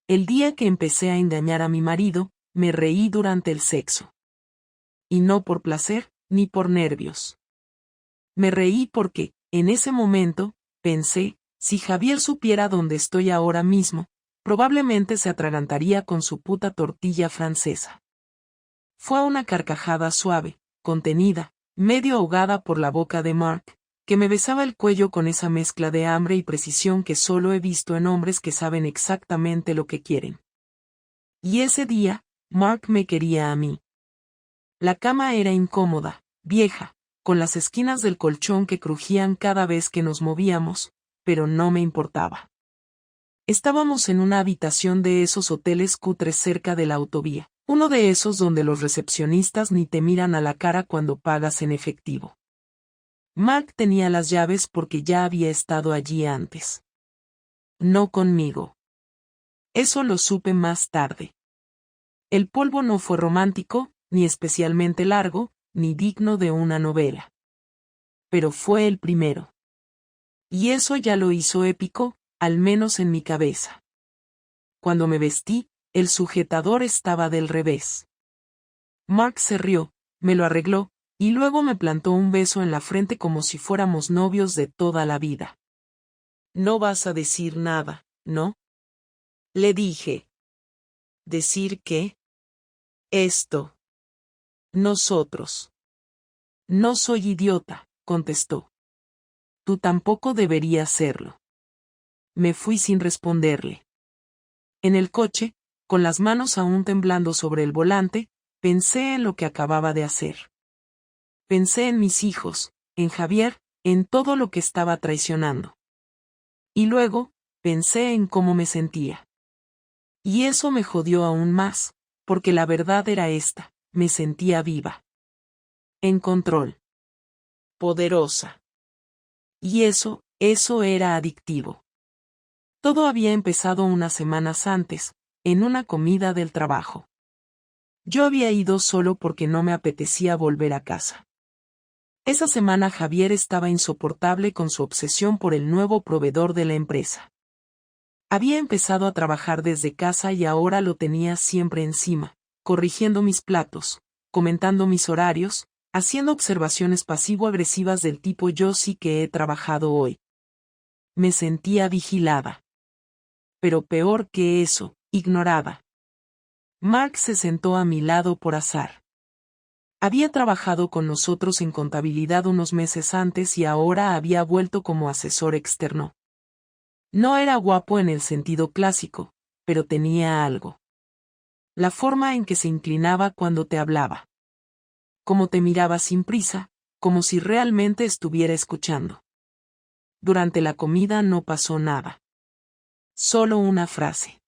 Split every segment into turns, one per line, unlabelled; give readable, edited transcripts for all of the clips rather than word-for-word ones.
el día que empecé a engañar a mi marido, me reí durante el sexo. Y no por placer, ni por nervios. Me reí porque, en ese momento, pensé, si Javier supiera dónde estoy ahora mismo, probablemente se atragantaría con su puta tortilla francesa. Fue una carcajada suave, contenida, medio ahogada por la boca de Mark, que me besaba el cuello con esa mezcla de hambre y precisión que solo he visto en hombres que saben exactamente lo que quieren. Y ese día, Mark me quería a mí. La cama era incómoda, vieja, con las esquinas del colchón que crujían cada vez que nos movíamos, pero no me importaba. Estábamos en una habitación de esos hoteles cutres cerca de la autovía, uno de esos donde los recepcionistas ni te miran a la cara cuando pagas en efectivo. Mark tenía las llaves porque ya había estado allí antes. No conmigo. Eso lo supe más tarde. El polvo no fue romántico, ni especialmente largo, ni digno de una novela. Pero fue el primero. Y eso ya lo hizo épico, al menos en mi cabeza. Cuando me vestí, el sujetador estaba del revés. Mark se rió, me lo arregló, y luego me plantó un beso en la frente como si fuéramos novios de toda la vida. No vas a decir nada, ¿no? Le dije. ¿Decir qué? Esto. Nosotros. No soy idiota, contestó. Tú tampoco deberías serlo. Me fui sin responderle. En el coche, con las manos aún temblando sobre el volante, pensé en lo que acababa de hacer. Pensé en mis hijos, en Javier, en todo lo que estaba traicionando. Y luego, pensé en cómo me sentía. Y eso me jodió aún más, porque la verdad era esta, me sentía viva. En control. Poderosa. Y eso era adictivo. Todo había empezado unas semanas antes, en una comida del trabajo. Yo había ido solo porque no me apetecía volver a casa. Esa semana Javier estaba insoportable con su obsesión por el nuevo proveedor de la empresa. Había empezado a trabajar desde casa y ahora lo tenía siempre encima, corrigiendo mis platos, comentando mis horarios, haciendo observaciones pasivo-agresivas del tipo yo sí que he trabajado hoy. Me sentía vigilada. Pero peor que eso, ignorada. Mark se sentó a mi lado por azar. Había trabajado con nosotros en contabilidad unos meses antes y ahora había vuelto como asesor externo. No era guapo en el sentido clásico, pero tenía algo. La forma en que se inclinaba cuando te hablaba. Como te miraba sin prisa, como si realmente estuviera escuchando. Durante la comida no pasó nada. Solo una frase.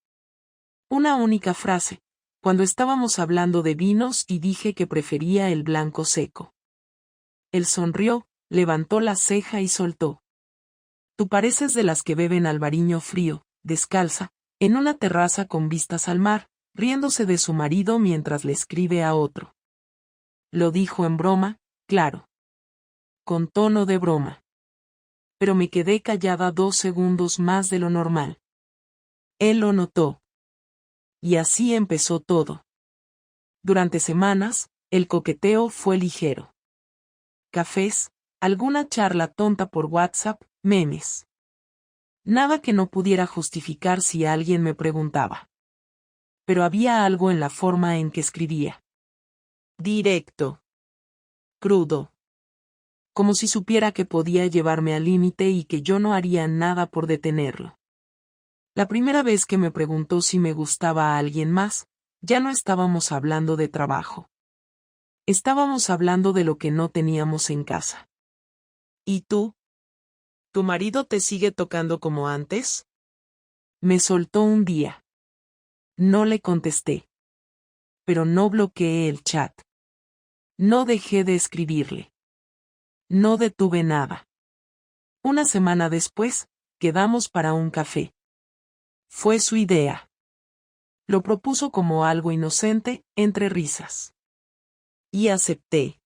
Una única frase, cuando estábamos hablando de vinos y dije que prefería el blanco seco. Él sonrió, levantó la ceja y soltó. Tú pareces de las que beben albariño frío, descalza, en una terraza con vistas al mar, riéndose de su marido mientras le escribe a otro. Lo dijo en broma, claro. Con tono de broma. Pero me quedé callada 2 segundos más de lo normal. Él lo notó. Y así empezó todo. Durante semanas, el coqueteo fue ligero. Cafés, alguna charla tonta por WhatsApp, memes. Nada que no pudiera justificar si alguien me preguntaba. Pero había algo en la forma en que escribía. Directo. Crudo. Como si supiera que podía llevarme al límite y que yo no haría nada por detenerlo. La primera vez que me preguntó si me gustaba a alguien más, ya no estábamos hablando de trabajo. Estábamos hablando de lo que no teníamos en casa. ¿Y tú? ¿Tu marido te sigue tocando como antes? Me soltó un día. No le contesté. Pero no bloqueé el chat. No dejé de escribirle. No detuve nada. Una semana después, quedamos para un café. Fue su idea. Lo propuso como algo inocente, entre risas. Y acepté.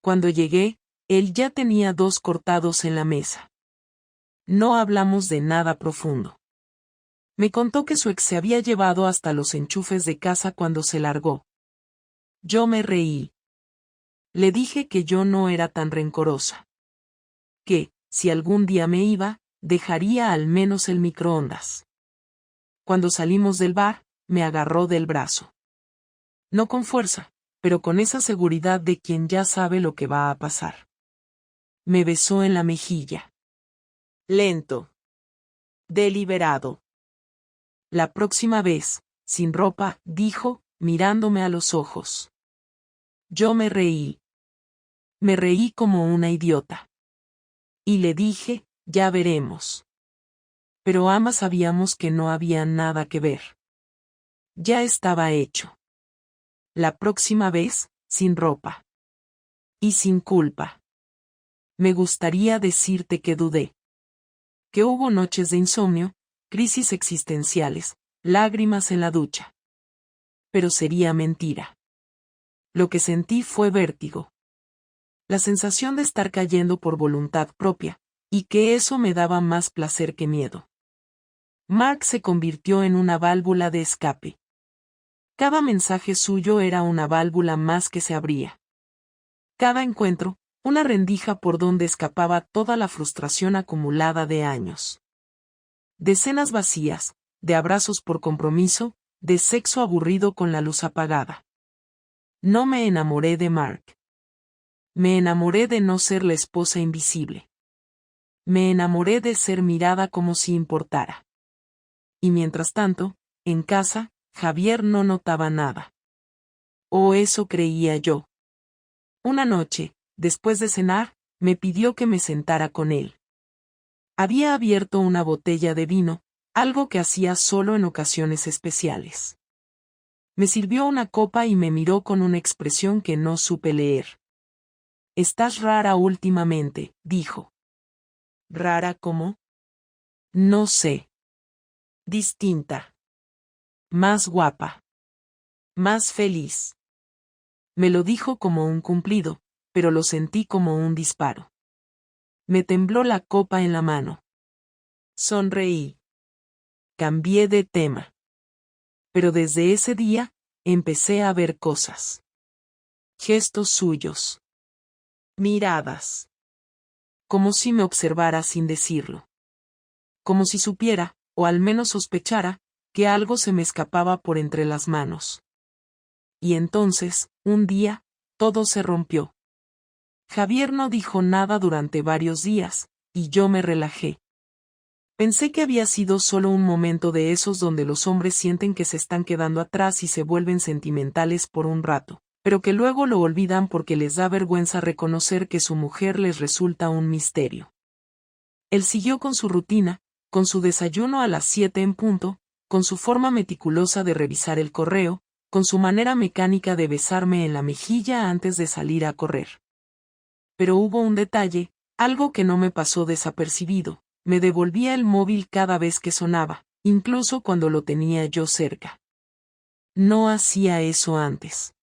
Cuando llegué, él ya tenía 2 cortados en la mesa. No hablamos de nada profundo. Me contó que su ex se había llevado hasta los enchufes de casa cuando se largó. Yo me reí. Le dije que yo no era tan rencorosa. Que, si algún día me iba, dejaría al menos el microondas. Cuando salimos del bar, me agarró del brazo. No con fuerza, pero con esa seguridad de quien ya sabe lo que va a pasar. Me besó en la mejilla. Lento. Deliberado. La próxima vez, sin ropa, dijo, mirándome a los ojos. Yo me reí. Me reí como una idiota. Y le dije, ya veremos. Pero ambas sabíamos que no había nada que ver. Ya estaba hecho. La próxima vez, sin ropa. Y sin culpa. Me gustaría decirte que dudé. Que hubo noches de insomnio, crisis existenciales, lágrimas en la ducha. Pero sería mentira. Lo que sentí fue vértigo. La sensación de estar cayendo por voluntad propia, y que eso me daba más placer que miedo. Mark se convirtió en una válvula de escape. Cada mensaje suyo era una válvula más que se abría. Cada encuentro, una rendija por donde escapaba toda la frustración acumulada de años. De cenas vacías, de abrazos por compromiso, de sexo aburrido con la luz apagada. No me enamoré de Mark. Me enamoré de no ser la esposa invisible. Me enamoré de ser mirada como si importara. Y mientras tanto, en casa, Javier no notaba nada. O eso creía yo. Una noche, después de cenar, me pidió que me sentara con él. Había abierto una botella de vino, algo que hacía solo en ocasiones especiales. Me sirvió una copa y me miró con una expresión que no supe leer. Estás rara últimamente, dijo. ¿Rara cómo? No sé. Distinta. Más guapa. Más feliz. Me lo dijo como un cumplido, pero lo sentí como un disparo. Me tembló la copa en la mano. Sonreí. Cambié de tema. Pero desde ese día, empecé a ver cosas. Gestos suyos. Miradas. Como si me observara sin decirlo. Como si supiera, o al menos sospechara, que algo se me escapaba por entre las manos. Y entonces, un día, todo se rompió. Javier no dijo nada durante varios días, y yo me relajé. Pensé que había sido solo un momento de esos donde los hombres sienten que se están quedando atrás y se vuelven sentimentales por un rato, pero que luego lo olvidan porque les da vergüenza reconocer que su mujer les resulta un misterio. Él siguió con su rutina, con su desayuno a las 7 en punto, con su forma meticulosa de revisar el correo, con su manera mecánica de besarme en la mejilla antes de salir a correr. Pero hubo un detalle, algo que no me pasó desapercibido. Me devolvía el móvil cada vez que sonaba, incluso cuando lo tenía yo cerca. No hacía eso antes.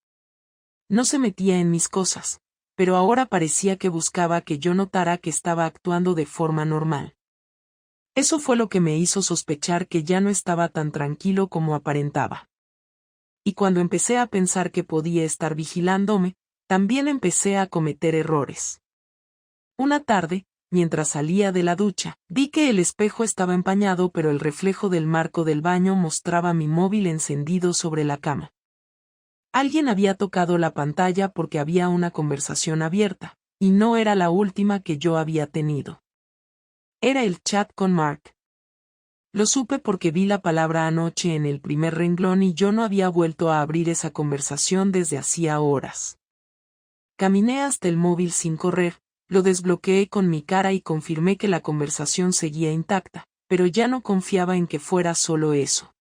No se metía en mis cosas, pero ahora parecía que buscaba que yo notara que estaba actuando de forma normal. Eso fue lo que me hizo sospechar que ya no estaba tan tranquilo como aparentaba. Y cuando empecé a pensar que podía estar vigilándome, también empecé a cometer errores. Una tarde, mientras salía de la ducha, vi que el espejo estaba empañado pero el reflejo del marco del baño mostraba mi móvil encendido sobre la cama. Alguien había tocado la pantalla porque había una conversación abierta, y no era la última que yo había tenido. Era el chat con Mark. Lo supe porque vi la palabra anoche en el primer renglón y yo no había vuelto a abrir esa conversación desde hacía horas. Caminé hasta el móvil sin correr. Lo desbloqueé con mi cara y confirmé que la conversación seguía intacta, pero ya no confiaba en que fuera solo eso.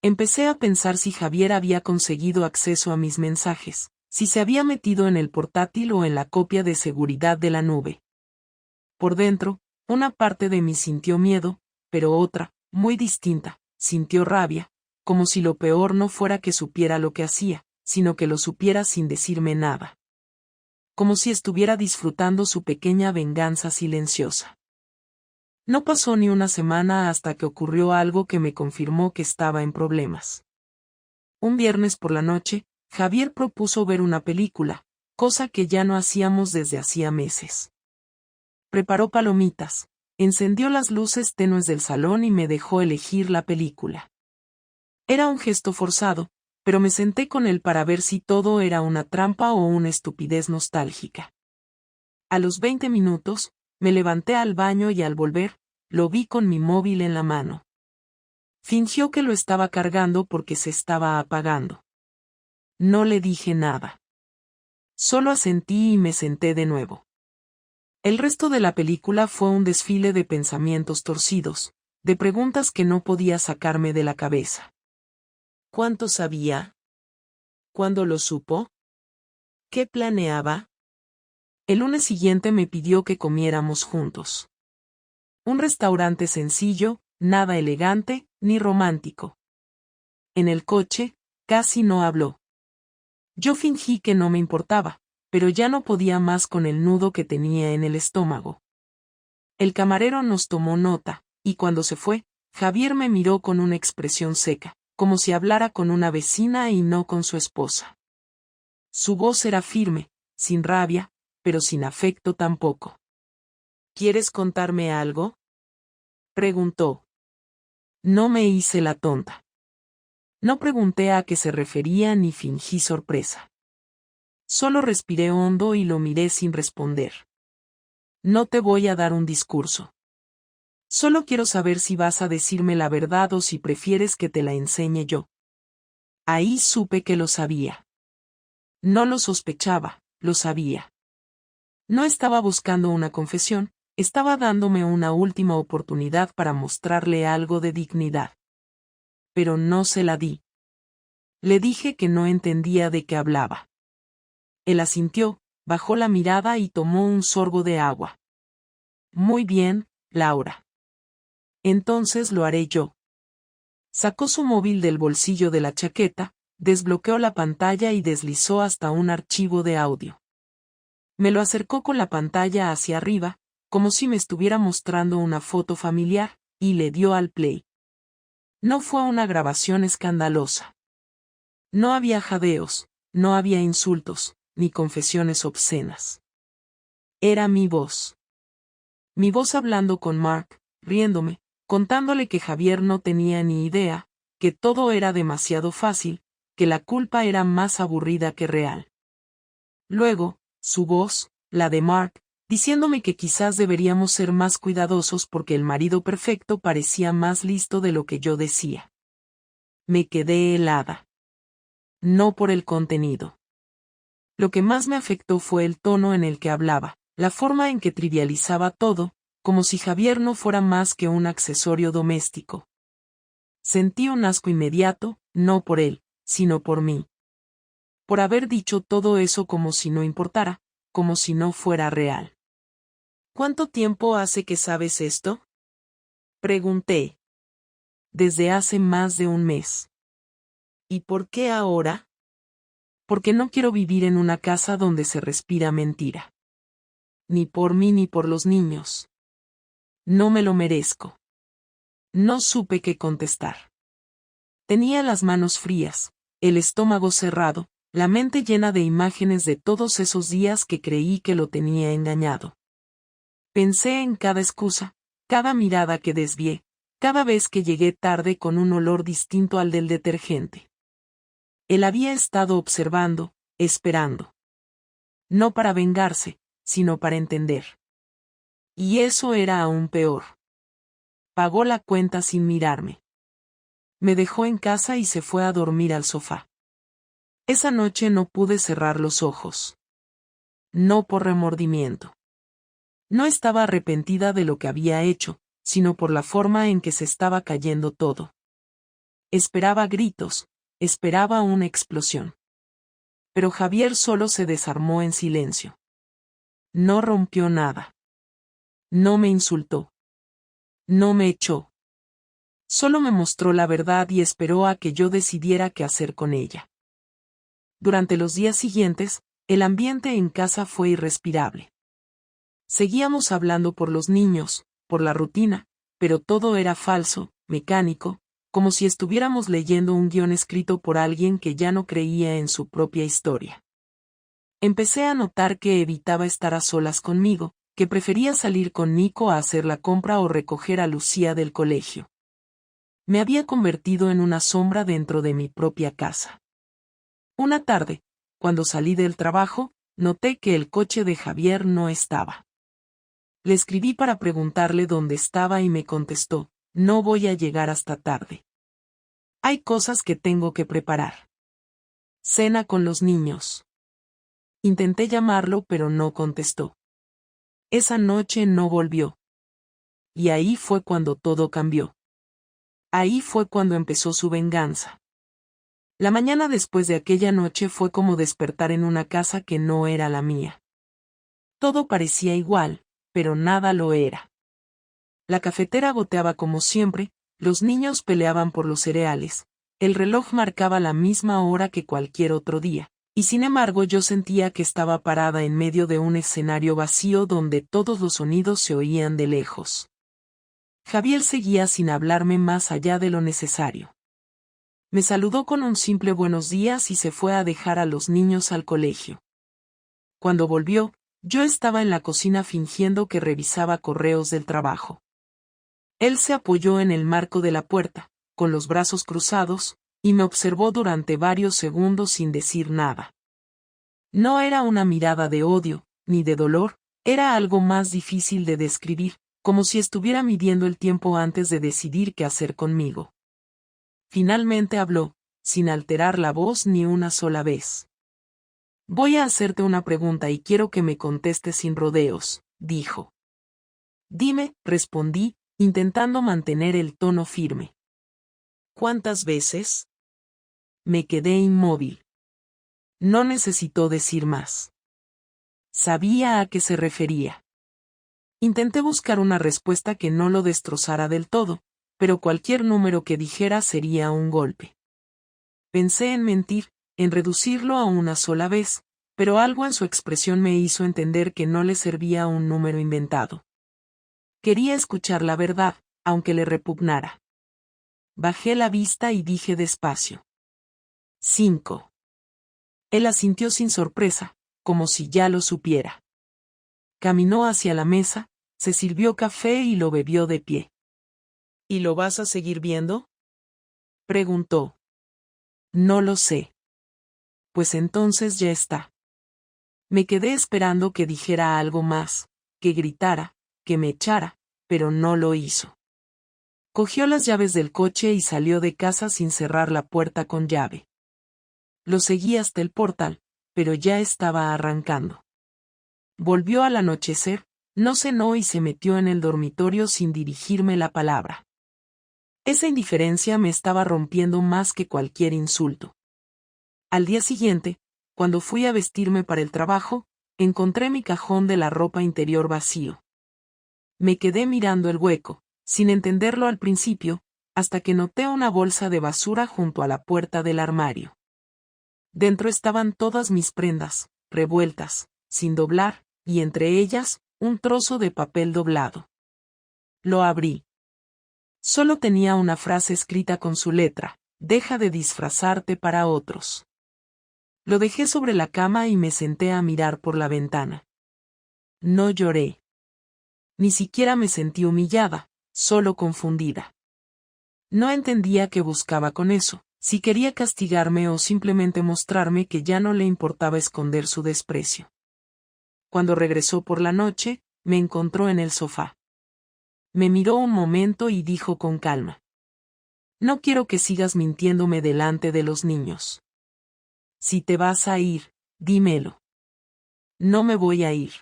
Empecé a pensar si Javier había conseguido acceso a mis mensajes, si se había metido en el portátil o en la copia de seguridad de la nube. Por dentro, una parte de mí sintió miedo, pero otra, muy distinta, sintió rabia, como si lo peor no fuera que supiera lo que hacía, sino que lo supiera sin decirme nada. Como si estuviera disfrutando su pequeña venganza silenciosa. No pasó ni una semana hasta que ocurrió algo que me confirmó que estaba en problemas. Un viernes por la noche, Javier propuso ver una película, cosa que ya no hacíamos desde hacía meses. Preparó palomitas, encendió las luces tenues del salón y me dejó elegir la película. Era un gesto forzado, pero me senté con él para ver si todo era una trampa o una estupidez nostálgica. A los 20 minutos, me levanté al baño y al volver, lo vi con mi móvil en la mano. Fingió que lo estaba cargando porque se estaba apagando. No le dije nada. Solo asentí y me senté de nuevo. El resto de la película fue un desfile de pensamientos torcidos, de preguntas que no podía sacarme de la cabeza. ¿Cuánto sabía? ¿Cuándo lo supo? ¿Qué planeaba? El lunes siguiente me pidió que comiéramos juntos. Un restaurante sencillo, nada elegante, ni romántico. En el coche, casi no habló. Yo fingí que no me importaba, pero ya no podía más con el nudo que tenía en el estómago. El camarero nos tomó nota, y cuando se fue, Javier me miró con una expresión seca, como si hablara con una vecina y no con su esposa. Su voz era firme, sin rabia, pero sin afecto tampoco. ¿Quieres contarme algo?, preguntó. No me hice la tonta. No pregunté a qué se refería ni fingí sorpresa. Solo respiré hondo y lo miré sin responder. No te voy a dar un discurso. Solo quiero saber si vas a decirme la verdad o si prefieres que te la enseñe yo. Ahí supe que lo sabía. No lo sospechaba, lo sabía. No estaba buscando una confesión, estaba dándome una última oportunidad para mostrarle algo de dignidad. Pero no se la di. Le dije que no entendía de qué hablaba. Él asintió, bajó la mirada y tomó un sorbo de agua. Muy bien, Laura. Entonces lo haré yo. Sacó su móvil del bolsillo de la chaqueta, desbloqueó la pantalla y deslizó hasta un archivo de audio. Me lo acercó con la pantalla hacia arriba, como si me estuviera mostrando una foto familiar, y le dio al play. No fue una grabación escandalosa. No había jadeos, no había insultos, ni confesiones obscenas. Era mi voz. Mi voz hablando con Mark, riéndome, contándole que Javier no tenía ni idea, que todo era demasiado fácil, que la culpa era más aburrida que real. Luego, su voz, la de Mark, diciéndome que quizás deberíamos ser más cuidadosos porque el marido perfecto parecía más listo de lo que yo decía. Me quedé helada. No por el contenido. Lo que más me afectó fue el tono en el que hablaba, la forma en que trivializaba todo, como si Javier no fuera más que un accesorio doméstico. Sentí un asco inmediato, no por él, sino por mí. Por haber dicho todo eso como si no importara, como si no fuera real. ¿Cuánto tiempo hace que sabes esto?, pregunté. Desde hace más de un mes. ¿Y por qué ahora? Porque no quiero vivir en una casa donde se respira mentira. Ni por mí ni por los niños. No me lo merezco. No supe qué contestar. Tenía las manos frías, el estómago cerrado, la mente llena de imágenes de todos esos días que creí que lo tenía engañado. Pensé en cada excusa, cada mirada que desvié, cada vez que llegué tarde con un olor distinto al del detergente. Él había estado observando, esperando. No para vengarse, sino para entender. Y eso era aún peor. Pagó la cuenta sin mirarme. Me dejó en casa y se fue a dormir al sofá. Esa noche no pude cerrar los ojos. No por remordimiento. No estaba arrepentida de lo que había hecho, sino por la forma en que se estaba cayendo todo. Esperaba gritos, esperaba una explosión. Pero Javier solo se desarmó en silencio. No rompió nada. No me insultó. No me echó. Solo me mostró la verdad y esperó a que yo decidiera qué hacer con ella. Durante los días siguientes, el ambiente en casa fue irrespirable. Seguíamos hablando por los niños, por la rutina, pero todo era falso, mecánico, como si estuviéramos leyendo un guión escrito por alguien que ya no creía en su propia historia. Empecé a notar que evitaba estar a solas conmigo, que prefería salir con Nico a hacer la compra o recoger a Lucía del colegio. Me había convertido en una sombra dentro de mi propia casa. Una tarde, cuando salí del trabajo, noté que el coche de Javier no estaba. Le escribí para preguntarle dónde estaba y me contestó: no voy a llegar hasta tarde. Hay cosas que tengo que preparar. Cena con los niños. Intenté llamarlo pero no contestó. Esa noche no volvió. Y ahí fue cuando todo cambió. Ahí fue cuando empezó su venganza. La mañana después de aquella noche fue como despertar en una casa que no era la mía. Todo parecía igual, pero nada lo era. La cafetera goteaba como siempre, los niños peleaban por los cereales, el reloj marcaba la misma hora que cualquier otro día, y sin embargo yo sentía que estaba parada en medio de un escenario vacío donde todos los sonidos se oían de lejos. Javier seguía sin hablarme más allá de lo necesario. Me saludó con un simple buenos días y se fue a dejar a los niños al colegio. Cuando volvió, yo estaba en la cocina fingiendo que revisaba correos del trabajo. Él se apoyó en el marco de la puerta, con los brazos cruzados, y me observó durante varios segundos sin decir nada. No era una mirada de odio, ni de dolor, era algo más difícil de describir, como si estuviera midiendo el tiempo antes de decidir qué hacer conmigo. Finalmente habló, sin alterar la voz ni una sola vez. Voy a hacerte una pregunta y quiero que me contestes sin rodeos, dijo. Dime, respondí, intentando mantener el tono firme. ¿Cuántas veces? Me quedé inmóvil. No necesitó decir más. Sabía a qué se refería. Intenté buscar una respuesta que no lo destrozara del todo, pero cualquier número que dijera sería un golpe. Pensé en mentir, en reducirlo a una sola vez, pero algo en su expresión me hizo entender que no le servía un número inventado. Quería escuchar la verdad, aunque le repugnara. Bajé la vista y dije despacio. 5. Él asintió sin sorpresa, como si ya lo supiera. Caminó hacia la mesa, se sirvió café y lo bebió de pie. ¿Y lo vas a seguir viendo? Preguntó. No lo sé. Pues entonces ya está. Me quedé esperando que dijera algo más, que gritara, que me echara, pero no lo hizo. Cogió las llaves del coche y salió de casa sin cerrar la puerta con llave. Lo seguí hasta el portal, pero ya estaba arrancando. Volvió al anochecer, no cenó y se metió en el dormitorio sin dirigirme la palabra. Esa indiferencia me estaba rompiendo más que cualquier insulto. Al día siguiente, cuando fui a vestirme para el trabajo, encontré mi cajón de la ropa interior vacío. Me quedé mirando el hueco, sin entenderlo al principio, hasta que noté una bolsa de basura junto a la puerta del armario. Dentro estaban todas mis prendas, revueltas, sin doblar, y entre ellas, un trozo de papel doblado. Lo abrí. Solo tenía una frase escrita con su letra: deja de disfrazarte para otros. Lo dejé sobre la cama y me senté a mirar por la ventana. No lloré. Ni siquiera me sentí humillada, solo confundida. No entendía qué buscaba con eso, si quería castigarme o simplemente mostrarme que ya no le importaba esconder su desprecio. Cuando regresó por la noche, me encontró en el sofá. Me miró un momento y dijo con calma: no quiero que sigas mintiéndome delante de los niños. Si te vas a ir, dímelo. No me voy a ir.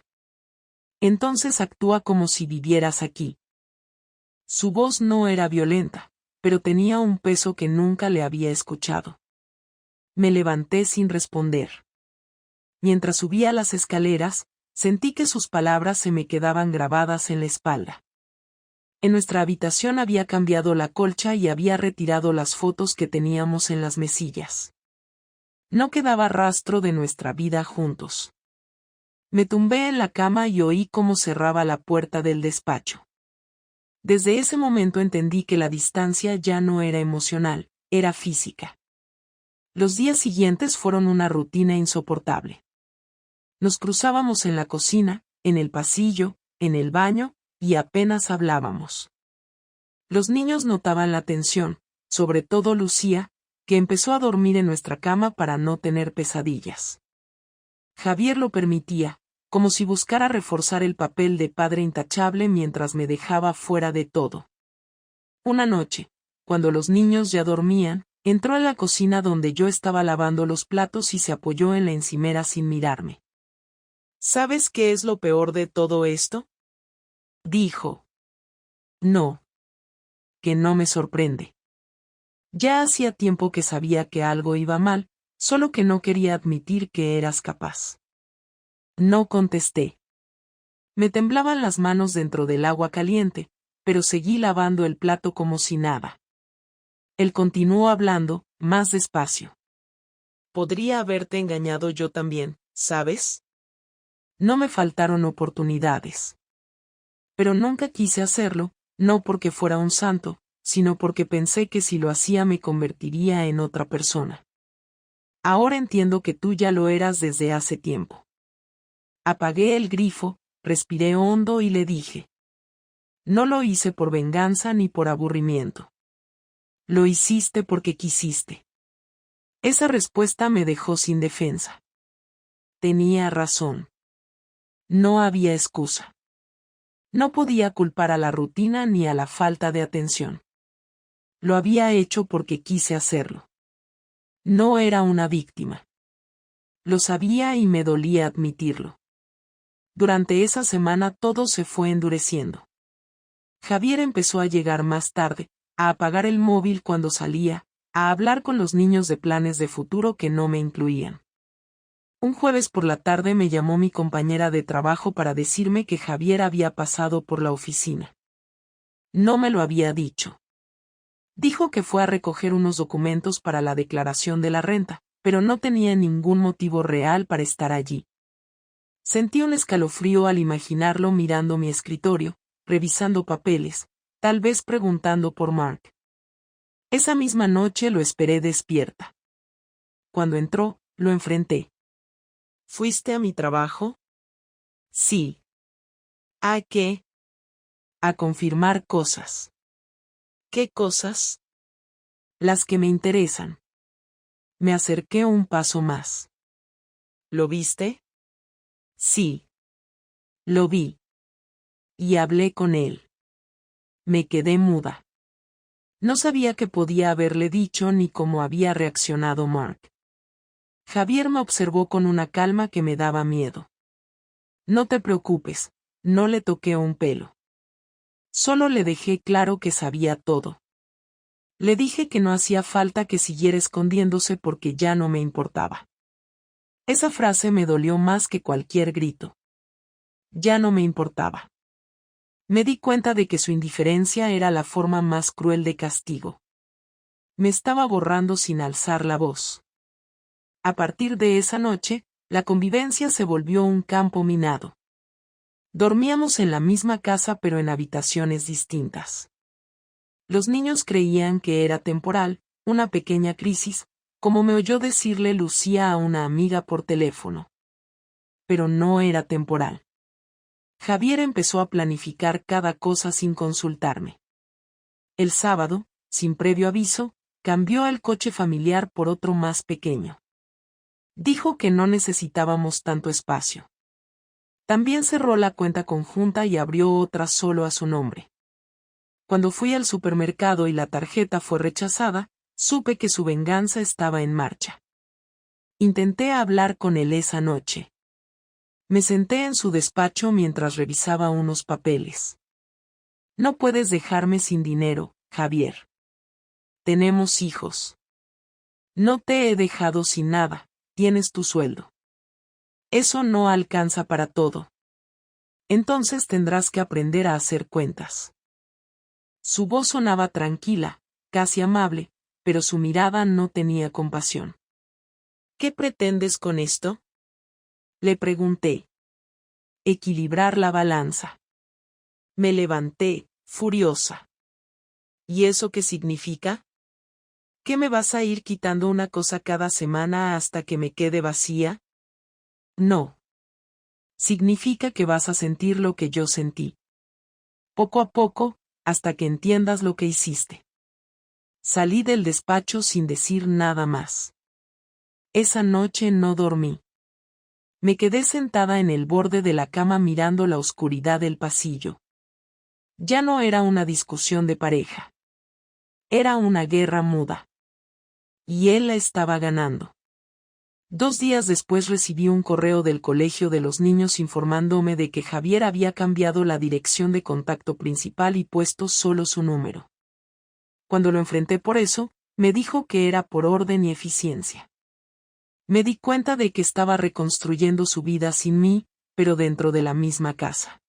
Entonces actúa como si vivieras aquí. Su voz no era violenta, pero tenía un peso que nunca le había escuchado. Me levanté sin responder. Mientras subía las escaleras, sentí que sus palabras se me quedaban grabadas en la espalda. En nuestra habitación había cambiado la colcha y había retirado las fotos que teníamos en las mesillas. No quedaba rastro de nuestra vida juntos. Me tumbé en la cama y oí cómo cerraba la puerta del despacho. Desde ese momento entendí que la distancia ya no era emocional, era física. Los días siguientes fueron una rutina insoportable. Nos cruzábamos en la cocina, en el pasillo, en el baño, y apenas hablábamos. Los niños notaban la tensión, sobre todo Lucía, que empezó a dormir en nuestra cama para no tener pesadillas. Javier lo permitía, como si buscara reforzar el papel de padre intachable mientras me dejaba fuera de todo. Una noche, cuando los niños ya dormían, entró a la cocina donde yo estaba lavando los platos y se apoyó en la encimera sin mirarme. ¿Sabes qué es lo peor de todo esto?, dijo. No. Que no me sorprende. Ya hacía tiempo que sabía que algo iba mal, solo que no quería admitir que eras capaz. No contesté. Me temblaban las manos dentro del agua caliente, pero seguí lavando el plato como si nada. Él continuó hablando, más despacio. Podría haberte engañado yo también, ¿sabes? No me faltaron oportunidades. Pero nunca quise hacerlo, no porque fuera un santo, sino porque pensé que si lo hacía me convertiría en otra persona. Ahora entiendo que tú ya lo eras desde hace tiempo. Apagué el grifo, respiré hondo y le dije. No lo hice por venganza ni por aburrimiento. Lo hiciste porque quisiste. Esa respuesta me dejó sin defensa. Tenía razón. No había excusa. No podía culpar a la rutina ni a la falta de atención. Lo había hecho porque quise hacerlo. No era una víctima. Lo sabía y me dolía admitirlo. Durante esa semana todo se fue endureciendo. Javier empezó a llegar más tarde, a apagar el móvil cuando salía, a hablar con los niños de planes de futuro que no me incluían. Un jueves por la tarde me llamó mi compañera de trabajo para decirme que Javier había pasado por la oficina. No me lo había dicho. Dijo que fue a recoger unos documentos para la declaración de la renta, pero no tenía ningún motivo real para estar allí. Sentí un escalofrío al imaginarlo mirando mi escritorio, revisando papeles, tal vez preguntando por Mark. Esa misma noche lo esperé despierta. Cuando entró, lo enfrenté. ¿Fuiste a mi trabajo? Sí. ¿A qué? A confirmar cosas. ¿Qué cosas? Las que me interesan. Me acerqué un paso más. ¿Lo viste? Sí. Lo vi. Y hablé con él. Me quedé muda. No sabía qué podía haberle dicho ni cómo había reaccionado Mark. Javier me observó con una calma que me daba miedo. No te preocupes, no le toqué un pelo. Solo le dejé claro que sabía todo. Le dije que no hacía falta que siguiera escondiéndose porque ya no me importaba. Esa frase me dolió más que cualquier grito. Ya no me importaba. Me di cuenta de que su indiferencia era la forma más cruel de castigo. Me estaba borrando sin alzar la voz. A partir de esa noche, la convivencia se volvió un campo minado. Dormíamos en la misma casa pero en habitaciones distintas. Los niños creían que era temporal, una pequeña crisis, como me oyó decirle Lucía a una amiga por teléfono. Pero no era temporal. Javier empezó a planificar cada cosa sin consultarme. El sábado, sin previo aviso, cambió el coche familiar por otro más pequeño. Dijo que no necesitábamos tanto espacio. También cerró la cuenta conjunta y abrió otra solo a su nombre. Cuando fui al supermercado y la tarjeta fue rechazada, supe que su venganza estaba en marcha. Intenté hablar con él esa noche. Me senté en su despacho mientras revisaba unos papeles. No puedes dejarme sin dinero, Javier. Tenemos hijos. No te he dejado sin nada, tienes tu sueldo. Eso no alcanza para todo. Entonces tendrás que aprender a hacer cuentas. Su voz sonaba tranquila, casi amable, pero su mirada no tenía compasión. ¿Qué pretendes con esto?, le pregunté. Equilibrar la balanza. Me levanté, furiosa. ¿Y eso qué significa? ¿Que me vas a ir quitando una cosa cada semana hasta que me quede vacía? No. Significa que vas a sentir lo que yo sentí. Poco a poco, hasta que entiendas lo que hiciste. Salí del despacho sin decir nada más. Esa noche no dormí. Me quedé sentada en el borde de la cama mirando la oscuridad del pasillo. Ya no era una discusión de pareja. Era una guerra muda. Y él la estaba ganando. 2 días después recibí un correo del colegio de los niños informándome de que Javier había cambiado la dirección de contacto principal y puesto solo su número. Cuando lo enfrenté por eso, me dijo que era por orden y eficiencia. Me di cuenta de que estaba reconstruyendo su vida sin mí, pero dentro de la misma casa.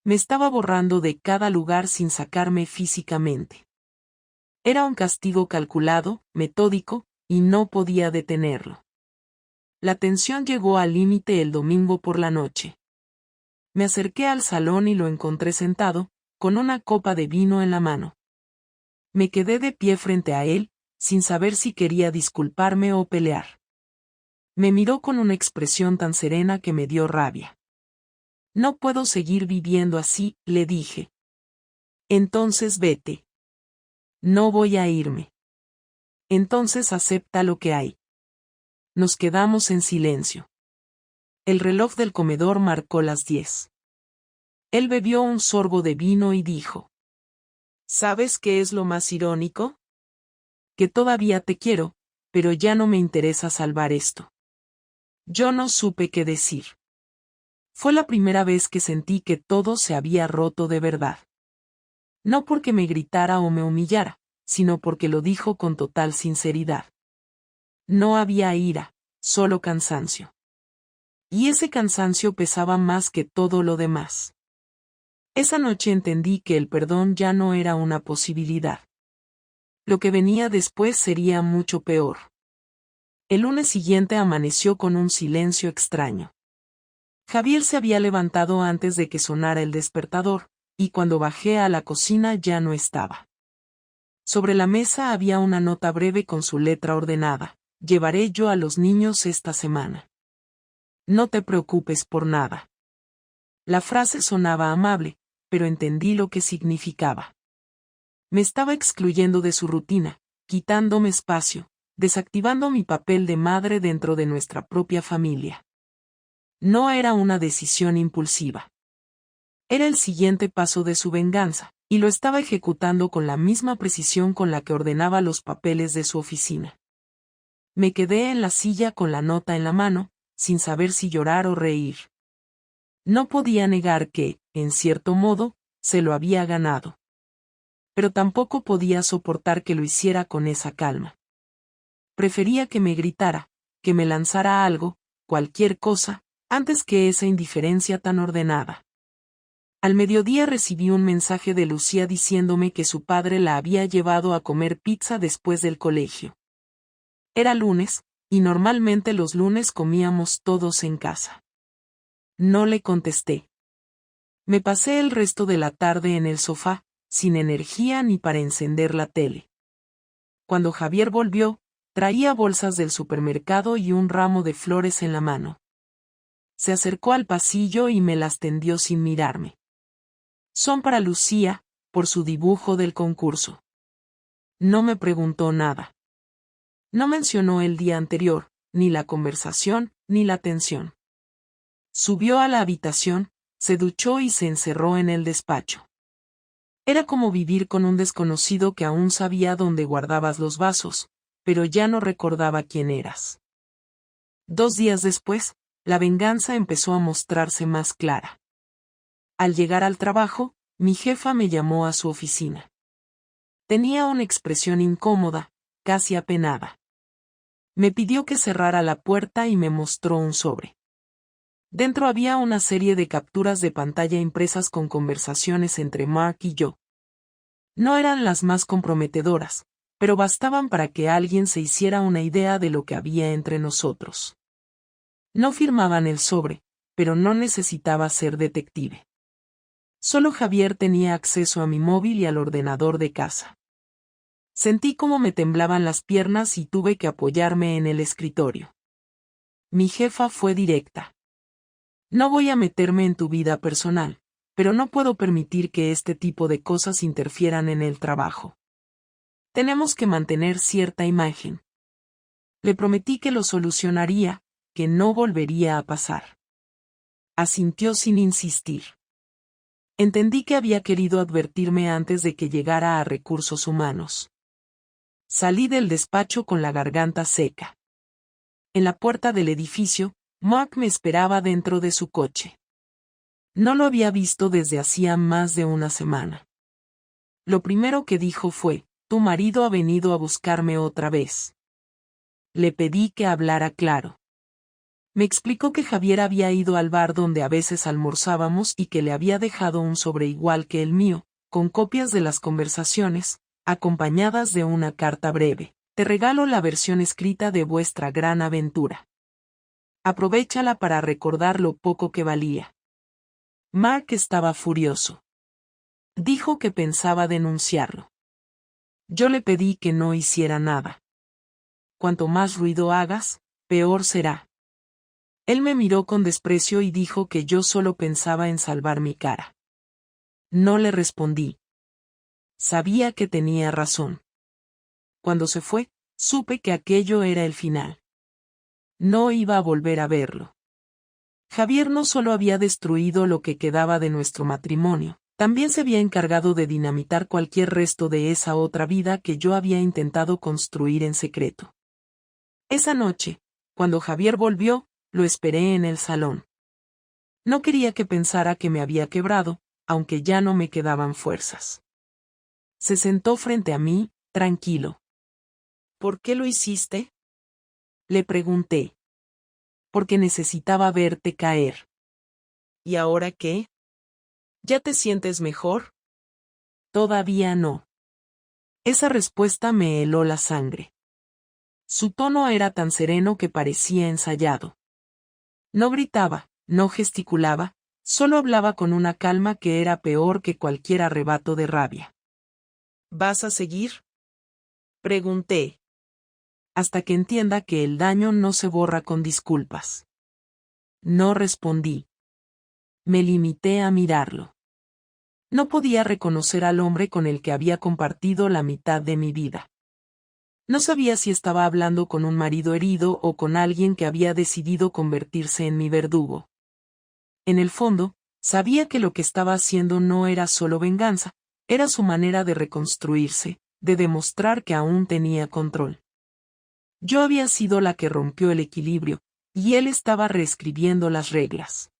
Me estaba borrando de cada lugar sin sacarme físicamente. Era un castigo calculado, metódico, y no podía detenerlo. La tensión llegó al límite el domingo por la noche. Me acerqué al salón y lo encontré sentado, con una copa de vino en la mano. Me quedé de pie frente a él, sin saber si quería disculparme o pelear. Me miró con una expresión tan serena que me dio rabia. No puedo seguir viviendo así, le dije. Entonces vete. No voy a irme. Entonces acepta lo que hay. Nos quedamos en silencio. El reloj del comedor marcó las 10. Él bebió un sorbo de vino y dijo: ¿Sabes qué es lo más irónico? Que todavía te quiero, pero ya no me interesa salvar esto. Yo no supe qué decir. Fue la primera vez que sentí que todo se había roto de verdad. No porque me gritara o me humillara, sino porque lo dijo con total sinceridad. No había ira, solo cansancio. Y ese cansancio pesaba más que todo lo demás. Esa noche entendí que el perdón ya no era una posibilidad. Lo que venía después sería mucho peor. El lunes siguiente amaneció con un silencio extraño. Javier se había levantado antes de que sonara el despertador, y cuando bajé a la cocina ya no estaba. Sobre la mesa había una nota breve con su letra ordenada: llevaré yo a los niños esta semana. No te preocupes por nada. La frase sonaba amable, pero entendí lo que significaba. Me estaba excluyendo de su rutina, quitándome espacio, desactivando mi papel de madre dentro de nuestra propia familia. No era una decisión impulsiva. Era el siguiente paso de su venganza, y lo estaba ejecutando con la misma precisión con la que ordenaba los papeles de su oficina. Me quedé en la silla con la nota en la mano, sin saber si llorar o reír. No podía negar que, en cierto modo, se lo había ganado. Pero tampoco podía soportar que lo hiciera con esa calma. Prefería que me gritara, que me lanzara algo, cualquier cosa, antes que esa indiferencia tan ordenada. Al mediodía recibí un mensaje de Lucía diciéndome que su padre la había llevado a comer pizza después del colegio. Era lunes, y normalmente los lunes comíamos todos en casa. No le contesté. Me pasé el resto de la tarde en el sofá, sin energía ni para encender la tele. Cuando Javier volvió, traía bolsas del supermercado y un ramo de flores en la mano. Se acercó al pasillo y me las tendió sin mirarme. Son para Lucía, por su dibujo del concurso. No me preguntó nada. No mencionó el día anterior, ni la conversación, ni la tensión. Subió a la habitación, se duchó y se encerró en el despacho. Era como vivir con un desconocido que aún sabía dónde guardabas los vasos, pero ya no recordaba quién eras. 2 días después, la venganza empezó a mostrarse más clara. Al llegar al trabajo, mi jefa me llamó a su oficina. Tenía una expresión incómoda, casi apenada. Me pidió que cerrara la puerta y me mostró un sobre. Dentro había una serie de capturas de pantalla impresas con conversaciones entre Mark y yo. No eran las más comprometedoras, pero bastaban para que alguien se hiciera una idea de lo que había entre nosotros. No firmaban el sobre, pero no necesitaba ser detective. Solo Javier tenía acceso a mi móvil y al ordenador de casa. Sentí cómo me temblaban las piernas y tuve que apoyarme en el escritorio. Mi jefa fue directa. No voy a meterme en tu vida personal, pero no puedo permitir que este tipo de cosas interfieran en el trabajo. Tenemos que mantener cierta imagen. Le prometí que lo solucionaría, que no volvería a pasar. Asintió sin insistir. Entendí que había querido advertirme antes de que llegara a recursos humanos. Salí del despacho con la garganta seca. En la puerta del edificio, Mark me esperaba dentro de su coche. No lo había visto desde hacía más de una semana. Lo primero que dijo fue: «Tu marido ha venido a buscarme otra vez». Le pedí que hablara claro. Me explicó que Javier había ido al bar donde a veces almorzábamos y que le había dejado un sobre igual que el mío, con copias de las conversaciones, acompañadas de una carta breve. «Te regalo la versión escrita de vuestra gran aventura. Aprovéchala para recordar lo poco que valía». Mark estaba furioso. Dijo que pensaba denunciarlo. Yo le pedí que no hiciera nada. Cuanto más ruido hagas, peor será. Él me miró con desprecio y dijo que yo solo pensaba en salvar mi cara. No le respondí. Sabía que tenía razón. Cuando se fue, supe que aquello era el final. No iba a volver a verlo. Javier no solo había destruido lo que quedaba de nuestro matrimonio, también se había encargado de dinamitar cualquier resto de esa otra vida que yo había intentado construir en secreto. Esa noche, cuando Javier volvió, lo esperé en el salón. No quería que pensara que me había quebrado, aunque ya no me quedaban fuerzas. Se sentó frente a mí, tranquilo. «¿Por qué lo hiciste?», le pregunté. «Porque necesitaba verte caer». «¿Y ahora qué? ¿Ya te sientes mejor?». «Todavía no». Esa respuesta me heló la sangre. Su tono era tan sereno que parecía ensayado. No gritaba, no gesticulaba, solo hablaba con una calma que era peor que cualquier arrebato de rabia. «¿Vas a seguir?», pregunté. «Hasta que entienda que el daño no se borra con disculpas». No respondí. Me limité a mirarlo. No podía reconocer al hombre con el que había compartido la mitad de mi vida. No sabía si estaba hablando con un marido herido o con alguien que había decidido convertirse en mi verdugo. En el fondo, sabía que lo que estaba haciendo no era solo venganza, era su manera de reconstruirse, de demostrar que aún tenía control. Yo había sido la que rompió el equilibrio, y él estaba reescribiendo las reglas.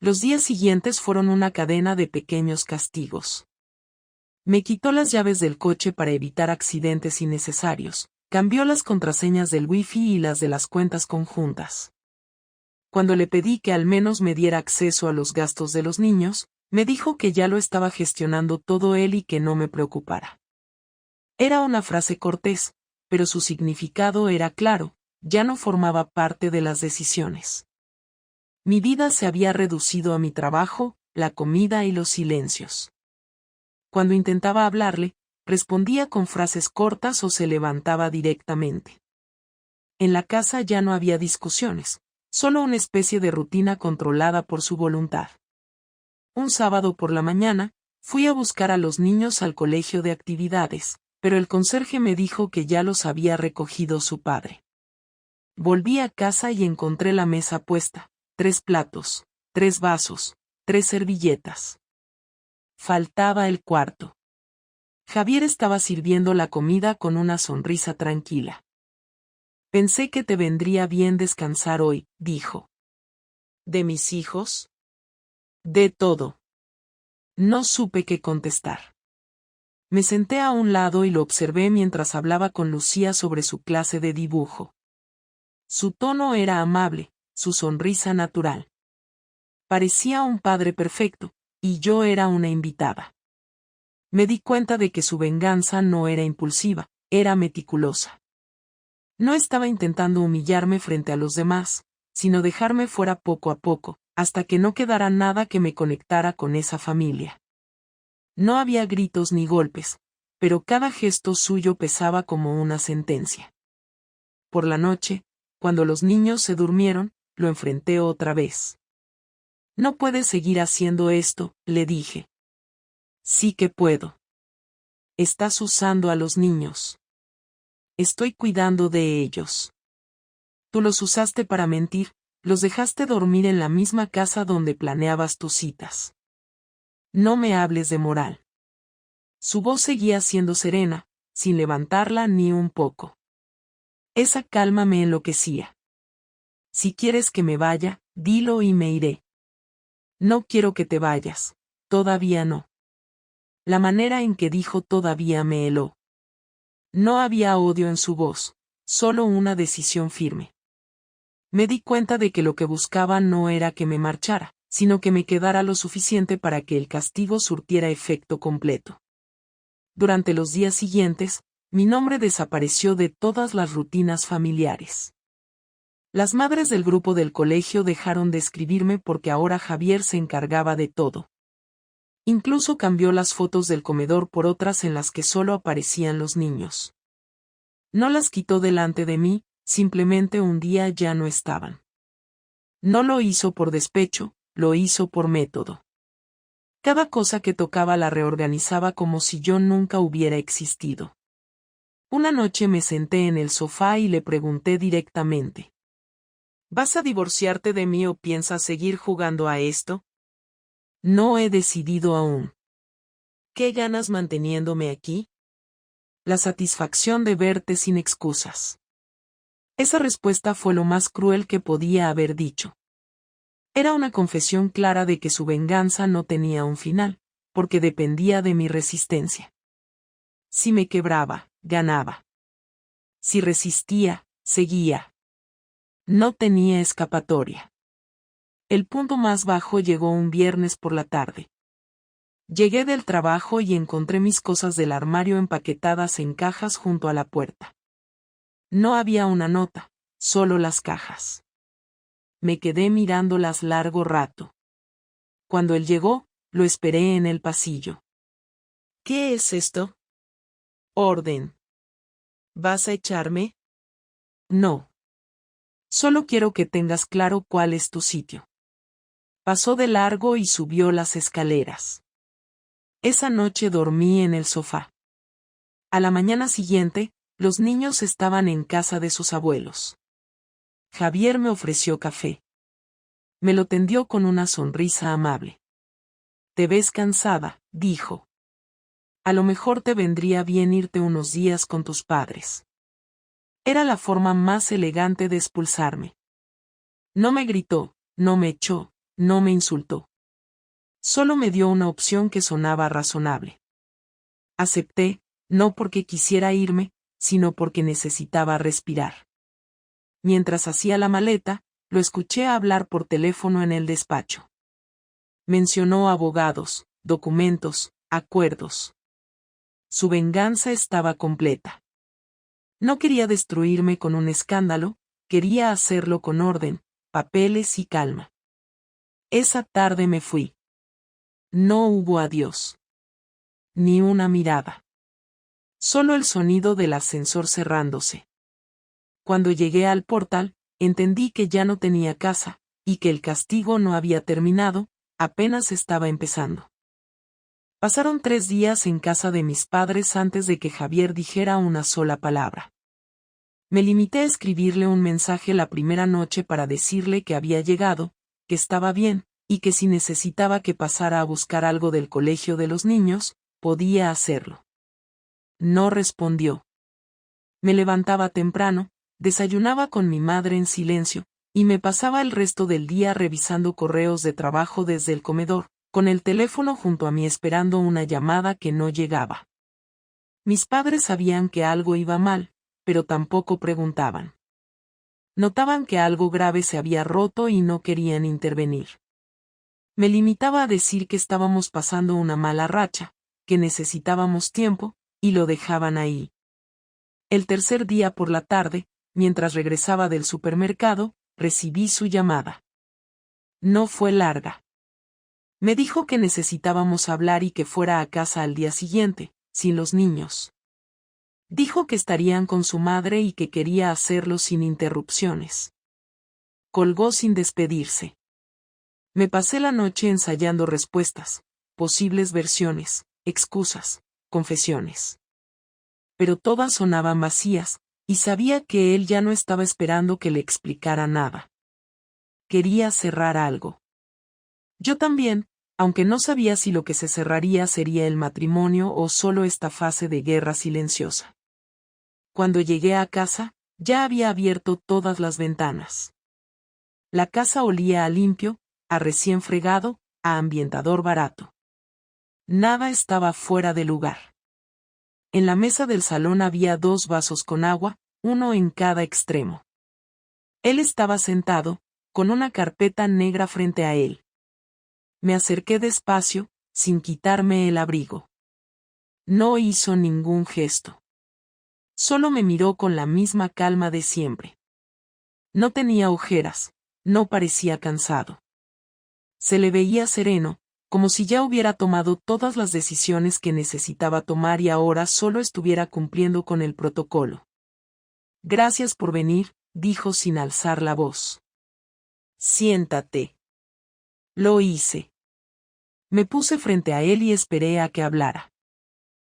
Los días siguientes fueron una cadena de pequeños castigos. Me quitó las llaves del coche para evitar accidentes innecesarios, cambió las contraseñas del Wi-Fi y las de las cuentas conjuntas. Cuando le pedí que al menos me diera acceso a los gastos de los niños, me dijo que ya lo estaba gestionando todo él y que no me preocupara. Era una frase cortés, pero su significado era claro, ya no formaba parte de las decisiones. Mi vida se había reducido a mi trabajo, la comida y los silencios. Cuando intentaba hablarle, respondía con frases cortas o se levantaba directamente. En la casa ya no había discusiones, solo una especie de rutina controlada por su voluntad. Un sábado por la mañana, fui a buscar a los niños al colegio de actividades, pero el conserje me dijo que ya los había recogido su padre. Volví a casa y encontré la mesa puesta, 3 platos, 3 vasos, 3 servilletas. Faltaba el cuarto. Javier estaba sirviendo la comida con una sonrisa tranquila. «Pensé que te vendría bien descansar hoy», dijo. «¿De mis hijos?». «De todo». No supe qué contestar. Me senté a un lado y lo observé mientras hablaba con Lucía sobre su clase de dibujo. Su tono era amable, su sonrisa natural. Parecía un padre perfecto, y yo era una invitada. Me di cuenta de que su venganza no era impulsiva, era meticulosa. No estaba intentando humillarme frente a los demás, sino dejarme fuera poco a poco, hasta que no quedara nada que me conectara con esa familia. No había gritos ni golpes, pero cada gesto suyo pesaba como una sentencia. Por la noche, cuando los niños se durmieron, lo enfrenté otra vez. No puedes seguir haciendo esto, le dije. Sí que puedo. Estás usando a los niños. Estoy cuidando de ellos. Tú los usaste para mentir, los dejaste dormir en la misma casa donde planeabas tus citas. No me hables de moral. Su voz seguía siendo serena, sin levantarla ni un poco. Esa calma me enloquecía. Si quieres que me vaya, dilo y me iré. No quiero que te vayas, todavía no. La manera en que dijo todavía me heló. No había odio en su voz, solo una decisión firme. Me di cuenta de que lo que buscaba no era que me marchara, sino que me quedara lo suficiente para que el castigo surtiera efecto completo. Durante los días siguientes, mi nombre desapareció de todas las rutinas familiares. Las madres del grupo del colegio dejaron de escribirme porque ahora Javier se encargaba de todo. Incluso cambió las fotos del comedor por otras en las que solo aparecían los niños. No las quitó delante de mí, simplemente un día ya no estaban. No lo hizo por despecho, lo hizo por método. Cada cosa que tocaba la reorganizaba como si yo nunca hubiera existido. Una noche me senté en el sofá y le pregunté directamente. ¿Vas a divorciarte de mí o piensas seguir jugando a esto? No he decidido aún. ¿Qué ganas manteniéndome aquí? La satisfacción de verte sin excusas. Esa respuesta fue lo más cruel que podía haber dicho. Era una confesión clara de que su venganza no tenía un final, porque dependía de mi resistencia. Si me quebraba, ganaba. Si resistía, seguía. No tenía escapatoria. El punto más bajo llegó un viernes por la tarde. Llegué del trabajo y encontré mis cosas del armario empaquetadas en cajas junto a la puerta. No había una nota, solo las cajas. Me quedé mirándolas largo rato. Cuando él llegó, lo esperé en el pasillo. ¿Qué es esto? Orden. ¿Vas a echarme? No. Solo quiero que tengas claro cuál es tu sitio. Pasó de largo y subió las escaleras. Esa noche dormí en el sofá. A la mañana siguiente, los niños estaban en casa de sus abuelos. Javier me ofreció café. Me lo tendió con una sonrisa amable. Te ves cansada, dijo. A lo mejor te vendría bien irte unos días con tus padres. Era la forma más elegante de expulsarme. No me gritó, no me echó, no me insultó. Solo me dio una opción que sonaba razonable. Acepté, no porque quisiera irme, sino porque necesitaba respirar. Mientras hacía la maleta, lo escuché hablar por teléfono en el despacho. Mencionó abogados, documentos, acuerdos. Su venganza estaba completa. No quería destruirme con un escándalo, quería hacerlo con orden, papeles y calma. Esa tarde me fui. No hubo adiós. Ni una mirada. Solo el sonido del ascensor cerrándose. Cuando llegué al portal, entendí que ya no tenía casa, y que el castigo no había terminado, apenas estaba empezando. Pasaron 3 días en casa de mis padres antes de que Javier dijera una sola palabra. Me limité a escribirle un mensaje la primera noche para decirle que había llegado, que estaba bien, y que si necesitaba que pasara a buscar algo del colegio de los niños, podía hacerlo. No respondió. Me levantaba temprano, desayunaba con mi madre en silencio, y me pasaba el resto del día revisando correos de trabajo desde el comedor, con el teléfono junto a mí esperando una llamada que no llegaba. Mis padres sabían que algo iba mal, pero tampoco preguntaban. Notaban que algo grave se había roto y no querían intervenir. Me limitaba a decir que estábamos pasando una mala racha, que necesitábamos tiempo, y lo dejaban ahí. El tercer día por la tarde, mientras regresaba del supermercado, recibí su llamada. No fue larga. Me dijo que necesitábamos hablar y que fuera a casa al día siguiente, sin los niños. Dijo que estarían con su madre y que quería hacerlo sin interrupciones. Colgó sin despedirse. Me pasé la noche ensayando respuestas, posibles versiones, excusas, confesiones. Pero todas sonaban vacías, y sabía que él ya no estaba esperando que le explicara nada. Quería cerrar algo. Yo también, aunque no sabía si lo que se cerraría sería el matrimonio o solo esta fase de guerra silenciosa. Cuando llegué a casa, ya había abierto todas las ventanas. La casa olía a limpio, a recién fregado, a ambientador barato. Nada estaba fuera de lugar. En la mesa del salón había 2 vasos con agua, uno en cada extremo. Él estaba sentado, con una carpeta negra frente a él. Me acerqué despacio, sin quitarme el abrigo. No hizo ningún gesto. Solo me miró con la misma calma de siempre. No tenía ojeras, no parecía cansado. Se le veía sereno, como si ya hubiera tomado todas las decisiones que necesitaba tomar y ahora solo estuviera cumpliendo con el protocolo. Gracias por venir, dijo sin alzar la voz. Siéntate. Lo hice. Me puse frente a él y esperé a que hablara.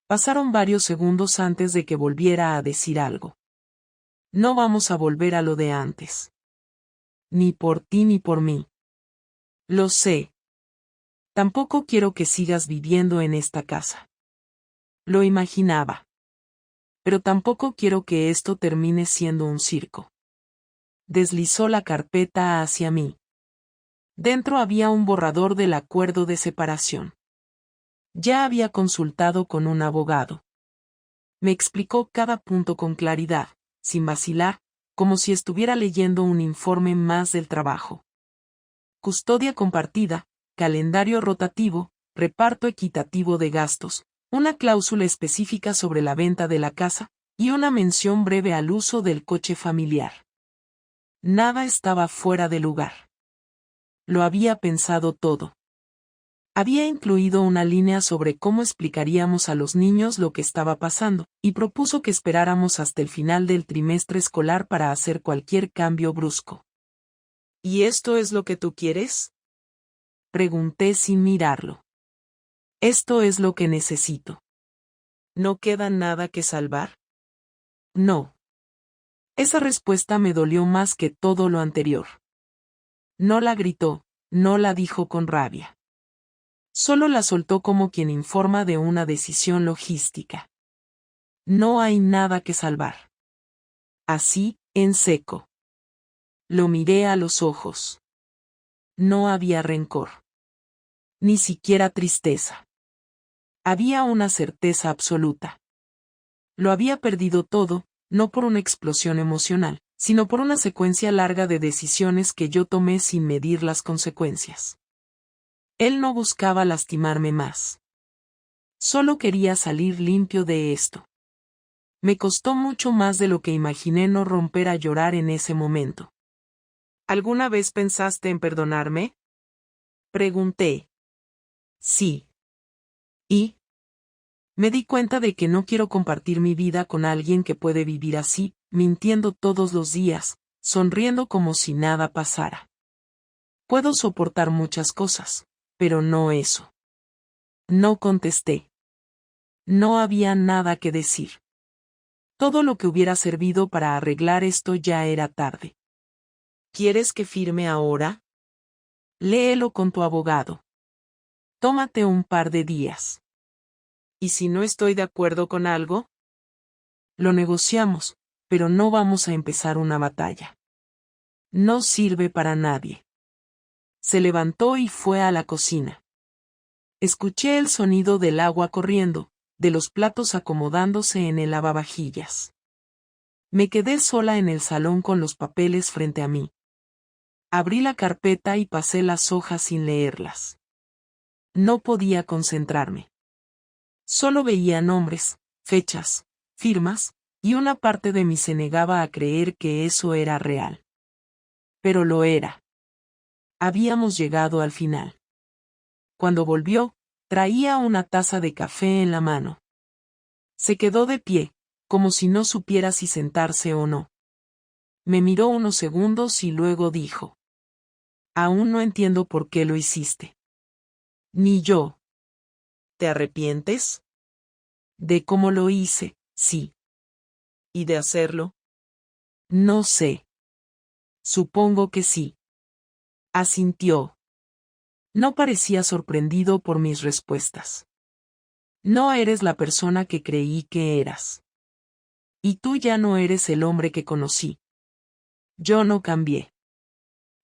Pasaron varios segundos antes de que volviera a decir algo. No vamos a volver a lo de antes. Ni por ti ni por mí. Lo sé. Tampoco quiero que sigas viviendo en esta casa. Lo imaginaba. Pero tampoco quiero que esto termine siendo un circo. Deslizó la carpeta hacia mí. Dentro había un borrador del acuerdo de separación. Ya había consultado con un abogado. Me explicó cada punto con claridad, sin vacilar, como si estuviera leyendo un informe más del trabajo. Custodia compartida, calendario rotativo, reparto equitativo de gastos, una cláusula específica sobre la venta de la casa, y una mención breve al uso del coche familiar. Nada estaba fuera de lugar. Lo había pensado todo. Había incluido una línea sobre cómo explicaríamos a los niños lo que estaba pasando, y propuso que esperáramos hasta el final del trimestre escolar para hacer cualquier cambio brusco. ¿Y esto es lo que tú quieres? Pregunté sin mirarlo. Esto es lo que necesito. ¿No queda nada que salvar? No. Esa respuesta me dolió más que todo lo anterior. No la gritó, no la dijo con rabia. Solo la soltó como quien informa de una decisión logística. No hay nada que salvar. Así, en seco. Lo miré a los ojos. No había rencor. Ni siquiera tristeza. Había una certeza absoluta. Lo había perdido todo, no por una explosión emocional, sino por una secuencia larga de decisiones que yo tomé sin medir las consecuencias. Él no buscaba lastimarme más. Solo quería salir limpio de esto. Me costó mucho más de lo que imaginé no romper a llorar en ese momento. ¿Alguna vez pensaste en perdonarme? Pregunté. Sí. ¿Y? Me di cuenta de que no quiero compartir mi vida con alguien que puede vivir así, mintiendo todos los días, sonriendo como si nada pasara. Puedo soportar muchas cosas, pero no eso. No contesté. No había nada que decir. Todo lo que hubiera servido para arreglar esto ya era tarde. ¿Quieres que firme ahora? Léelo con tu abogado. Tómate un par de días. ¿Y si no estoy de acuerdo con algo? Lo negociamos, pero no vamos a empezar una batalla. No sirve para nadie. Se levantó y fue a la cocina. Escuché el sonido del agua corriendo, de los platos acomodándose en el lavavajillas. Me quedé sola en el salón con los papeles frente a mí. Abrí la carpeta y pasé las hojas sin leerlas. No podía concentrarme. Solo veía nombres, fechas, firmas, y una parte de mí se negaba a creer que eso era real. Pero lo era. Habíamos llegado al final. Cuando volvió, traía una taza de café en la mano. Se quedó de pie, como si no supiera si sentarse o no. Me miró unos segundos y luego dijo: Aún no entiendo por qué lo hiciste. Ni yo. ¿Te arrepientes? De cómo lo hice, sí. ¿Y de hacerlo? No sé. Supongo que sí. Asintió. No parecía sorprendido por mis respuestas. No eres la persona que creí que eras. Y tú ya no eres el hombre que conocí. Yo no cambié.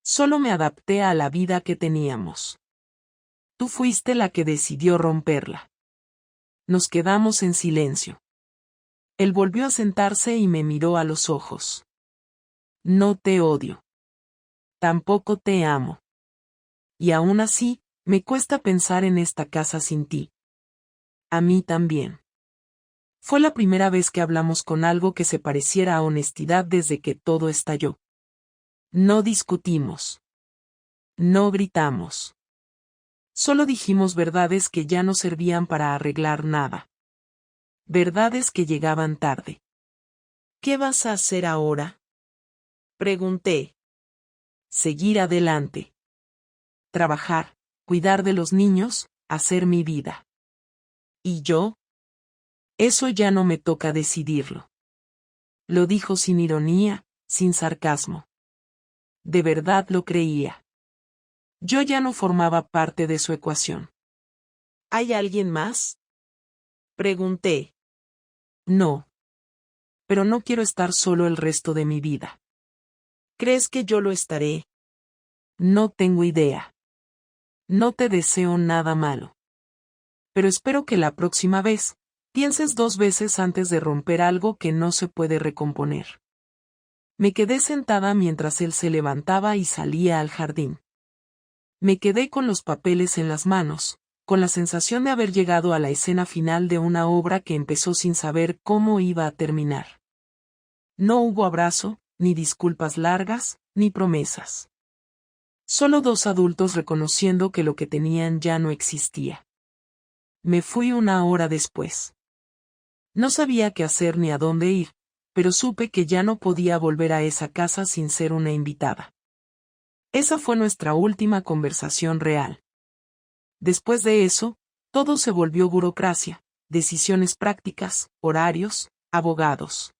Solo me adapté a la vida que teníamos. Tú fuiste la que decidió romperla. Nos quedamos en silencio. Él volvió a sentarse y me miró a los ojos. No te odio. Tampoco te amo. Y aún así, me cuesta pensar en esta casa sin ti. A mí también. Fue la primera vez que hablamos con algo que se pareciera a honestidad desde que todo estalló. No discutimos. No gritamos. Solo dijimos verdades que ya no servían para arreglar nada. Verdades que llegaban tarde. ¿Qué vas a hacer ahora? Pregunté. Seguir adelante. Trabajar, cuidar de los niños, hacer mi vida. ¿Y yo? Eso ya no me toca decidirlo. Lo dijo sin ironía, sin sarcasmo. De verdad lo creía. Yo ya no formaba parte de su ecuación. ¿Hay alguien más? Pregunté. No. Pero no quiero estar solo el resto de mi vida. ¿Crees que yo lo estaré? No tengo idea. No te deseo nada malo. Pero espero que la próxima vez, pienses 2 veces antes de romper algo que no se puede recomponer. Me quedé sentada mientras él se levantaba y salía al jardín. Me quedé con los papeles en las manos, con la sensación de haber llegado a la escena final de una obra que empezó sin saber cómo iba a terminar. No hubo abrazo, ni disculpas largas, ni promesas. Solo dos adultos reconociendo que lo que tenían ya no existía. Me fui 1 hora después. No sabía qué hacer ni a dónde ir, pero supe que ya no podía volver a esa casa sin ser una invitada. Esa fue nuestra última conversación real. Después de eso, todo se volvió burocracia, decisiones prácticas, horarios, abogados.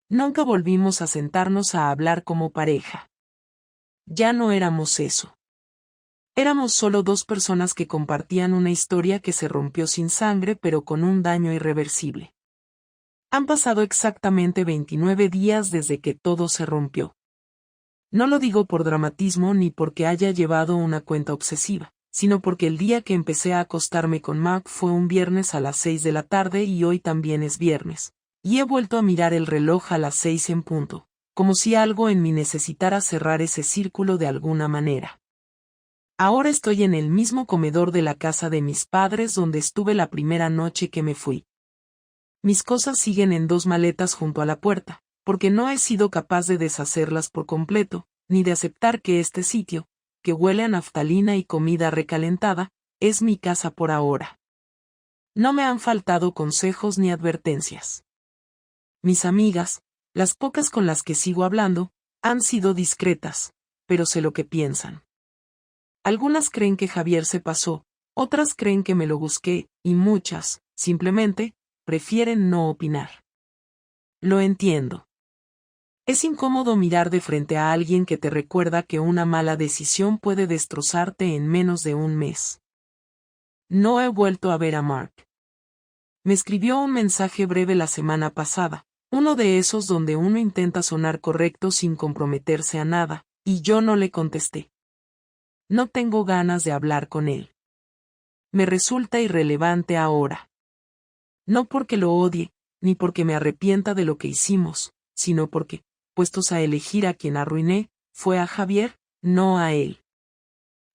Nunca volvimos a sentarnos a hablar como pareja. Ya no éramos eso. Éramos solo dos personas que compartían una historia que se rompió sin sangre pero con un daño irreversible. Han pasado exactamente 29 días desde que todo se rompió. No lo digo por dramatismo ni porque haya llevado una cuenta obsesiva, sino porque el día que empecé a acostarme con Mark fue un viernes a las 6 de la tarde y hoy también es viernes, y he vuelto a mirar el reloj a las 6 en punto, como si algo en mí necesitara cerrar ese círculo de alguna manera. Ahora estoy en el mismo comedor de la casa de mis padres donde estuve la primera noche que me fui. Mis cosas siguen en 2 maletas junto a la puerta, porque no he sido capaz de deshacerlas por completo, ni de aceptar que este sitio, que huele a naftalina y comida recalentada, es mi casa por ahora. No me han faltado consejos ni advertencias. Mis amigas, las pocas con las que sigo hablando, han sido discretas, pero sé lo que piensan. Algunas creen que Javier se pasó, otras creen que me lo busqué, y muchas, simplemente, prefieren no opinar. Lo entiendo. Es incómodo mirar de frente a alguien que te recuerda que una mala decisión puede destrozarte en menos de un mes. No he vuelto a ver a Mark. Me escribió un mensaje breve la semana pasada, uno de esos donde uno intenta sonar correcto sin comprometerse a nada, y yo no le contesté. No tengo ganas de hablar con él. Me resulta irrelevante ahora. No porque lo odie, ni porque me arrepienta de lo que hicimos, sino porque, puestos a elegir a quien arruiné, fue a Javier, no a él.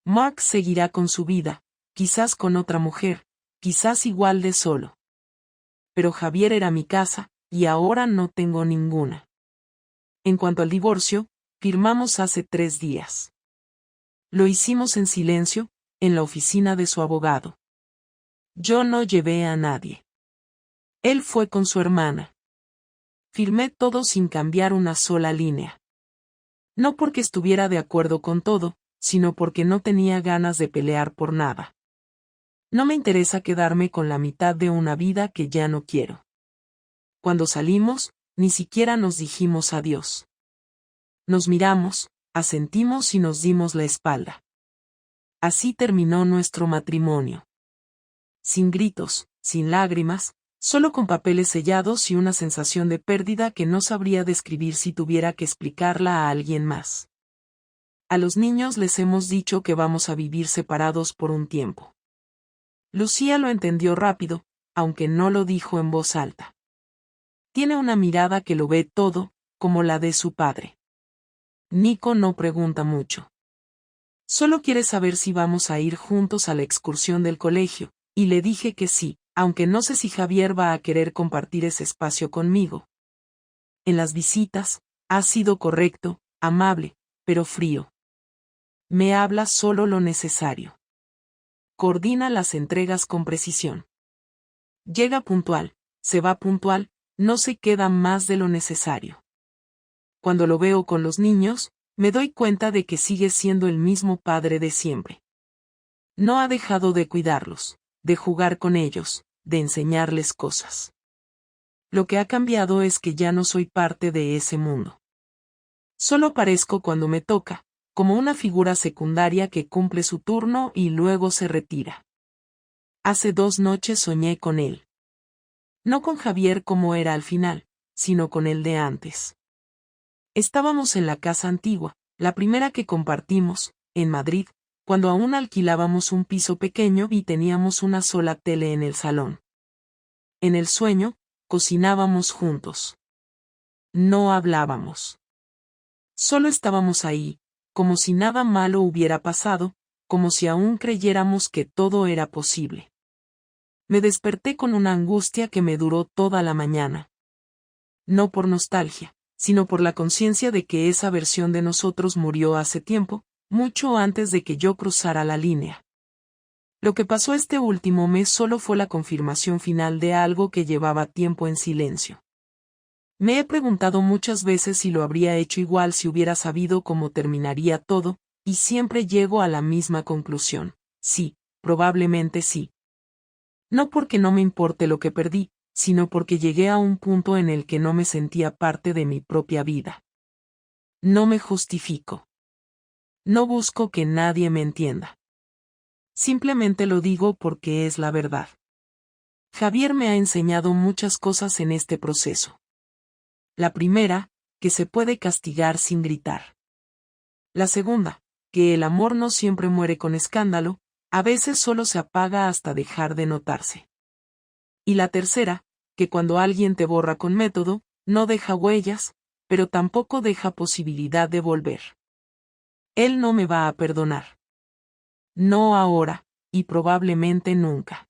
Mark seguirá con su vida, quizás con otra mujer, quizás igual de solo. Pero Javier era mi casa, y ahora no tengo ninguna. En cuanto al divorcio, firmamos hace 3 días. lo hicimos en silencio, en la oficina de su abogado. Yo no llevé a nadie. Él fue con su hermana. Firmé todo sin cambiar una sola línea. No porque estuviera de acuerdo con todo, sino porque no tenía ganas de pelear por nada. No me interesa quedarme con la mitad de una vida que ya no quiero. Cuando salimos, ni siquiera nos dijimos adiós. Nos miramos, asentimos y nos dimos la espalda. Así terminó nuestro matrimonio. Sin gritos, sin lágrimas, solo con papeles sellados y una sensación de pérdida que no sabría describir si tuviera que explicarla a alguien más. A los niños les hemos dicho que vamos a vivir separados por un tiempo. Lucía lo entendió rápido, aunque no lo dijo en voz alta. Tiene una mirada que lo ve todo, como la de su padre. Nico no pregunta mucho. Solo quiere saber si vamos a ir juntos a la excursión del colegio, y le dije que sí, aunque no sé si Javier va a querer compartir ese espacio conmigo. En las visitas, ha sido correcto, amable, pero frío. Me habla solo lo necesario. Coordina las entregas con precisión. Llega puntual, se va puntual, no se queda más de lo necesario. Cuando lo veo con los niños, me doy cuenta de que sigue siendo el mismo padre de siempre. No ha dejado de cuidarlos, de jugar con ellos, de enseñarles cosas. Lo que ha cambiado es que ya no soy parte de ese mundo. Solo aparezco cuando me toca, como una figura secundaria que cumple su turno y luego se retira. Hace 2 noches soñé con él. No con Javier como era al final, sino con el de antes. Estábamos en la casa antigua, la primera que compartimos, en Madrid, cuando aún alquilábamos un piso pequeño y teníamos una sola tele en el salón. En el sueño, cocinábamos juntos. No hablábamos. Solo estábamos ahí, como si nada malo hubiera pasado, como si aún creyéramos que todo era posible. Me desperté con una angustia que me duró toda la mañana. No por nostalgia, sino por la conciencia de que esa versión de nosotros murió hace tiempo, mucho antes de que yo cruzara la línea. Lo que pasó este último mes solo fue la confirmación final de algo que llevaba tiempo en silencio. Me he preguntado muchas veces si lo habría hecho igual si hubiera sabido cómo terminaría todo, y siempre llego a la misma conclusión. Sí, probablemente sí. No porque no me importe lo que perdí, sino porque llegué a un punto en el que no me sentía parte de mi propia vida. No me justifico. No busco que nadie me entienda. Simplemente lo digo porque es la verdad. Javier me ha enseñado muchas cosas en este proceso. La primera, que se puede castigar sin gritar. La segunda, que el amor no siempre muere con escándalo, a veces solo se apaga hasta dejar de notarse. Y la tercera, que cuando alguien te borra con método, no deja huellas, pero tampoco deja posibilidad de volver. Él no me va a perdonar. No ahora, y probablemente nunca.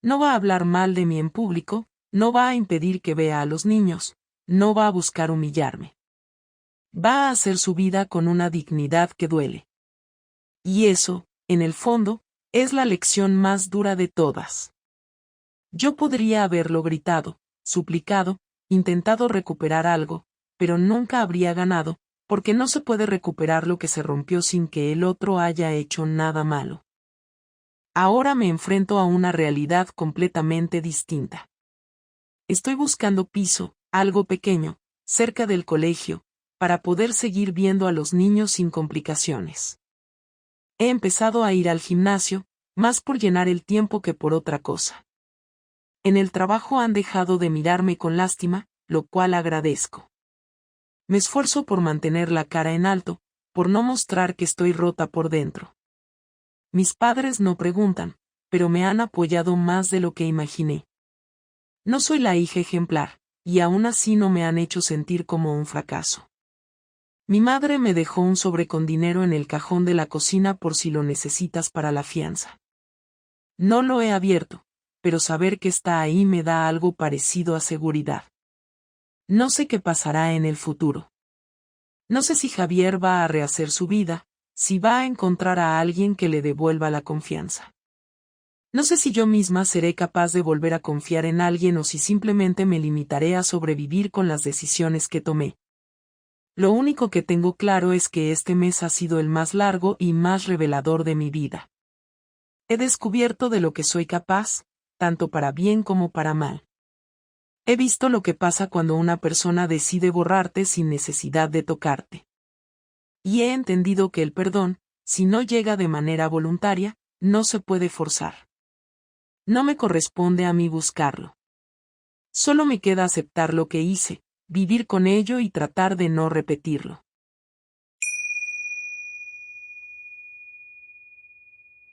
No va a hablar mal de mí en público, no va a impedir que vea a los niños, no va a buscar humillarme. Va a hacer su vida con una dignidad que duele. Y eso, en el fondo, es la lección más dura de todas. Yo podría haberlo gritado, suplicado, intentado recuperar algo, pero nunca habría ganado, porque no se puede recuperar lo que se rompió sin que el otro haya hecho nada malo. Ahora me enfrento a una realidad completamente distinta. Estoy buscando piso, algo pequeño, cerca del colegio, para poder seguir viendo a los niños sin complicaciones. He empezado a ir al gimnasio, más por llenar el tiempo que por otra cosa. En el trabajo han dejado de mirarme con lástima, lo cual agradezco. Me esfuerzo por mantener la cara en alto, por no mostrar que estoy rota por dentro. Mis padres no preguntan, pero me han apoyado más de lo que imaginé. No soy la hija ejemplar, y aún así no me han hecho sentir como un fracaso. Mi madre me dejó un sobre con dinero en el cajón de la cocina por si lo necesitas para la fianza. No lo he abierto, pero saber que está ahí me da algo parecido a seguridad. No sé qué pasará en el futuro. No sé si Javier va a rehacer su vida, si va a encontrar a alguien que le devuelva la confianza. No sé si yo misma seré capaz de volver a confiar en alguien o si simplemente me limitaré a sobrevivir con las decisiones que tomé. Lo único que tengo claro es que este mes ha sido el más largo y más revelador de mi vida. He descubierto de lo que soy capaz, tanto para bien como para mal. He visto lo que pasa cuando una persona decide borrarte sin necesidad de tocarte. Y he entendido que el perdón, si no llega de manera voluntaria, no se puede forzar. No me corresponde a mí buscarlo. Solo me queda aceptar lo que hice, vivir con ello y tratar de no repetirlo.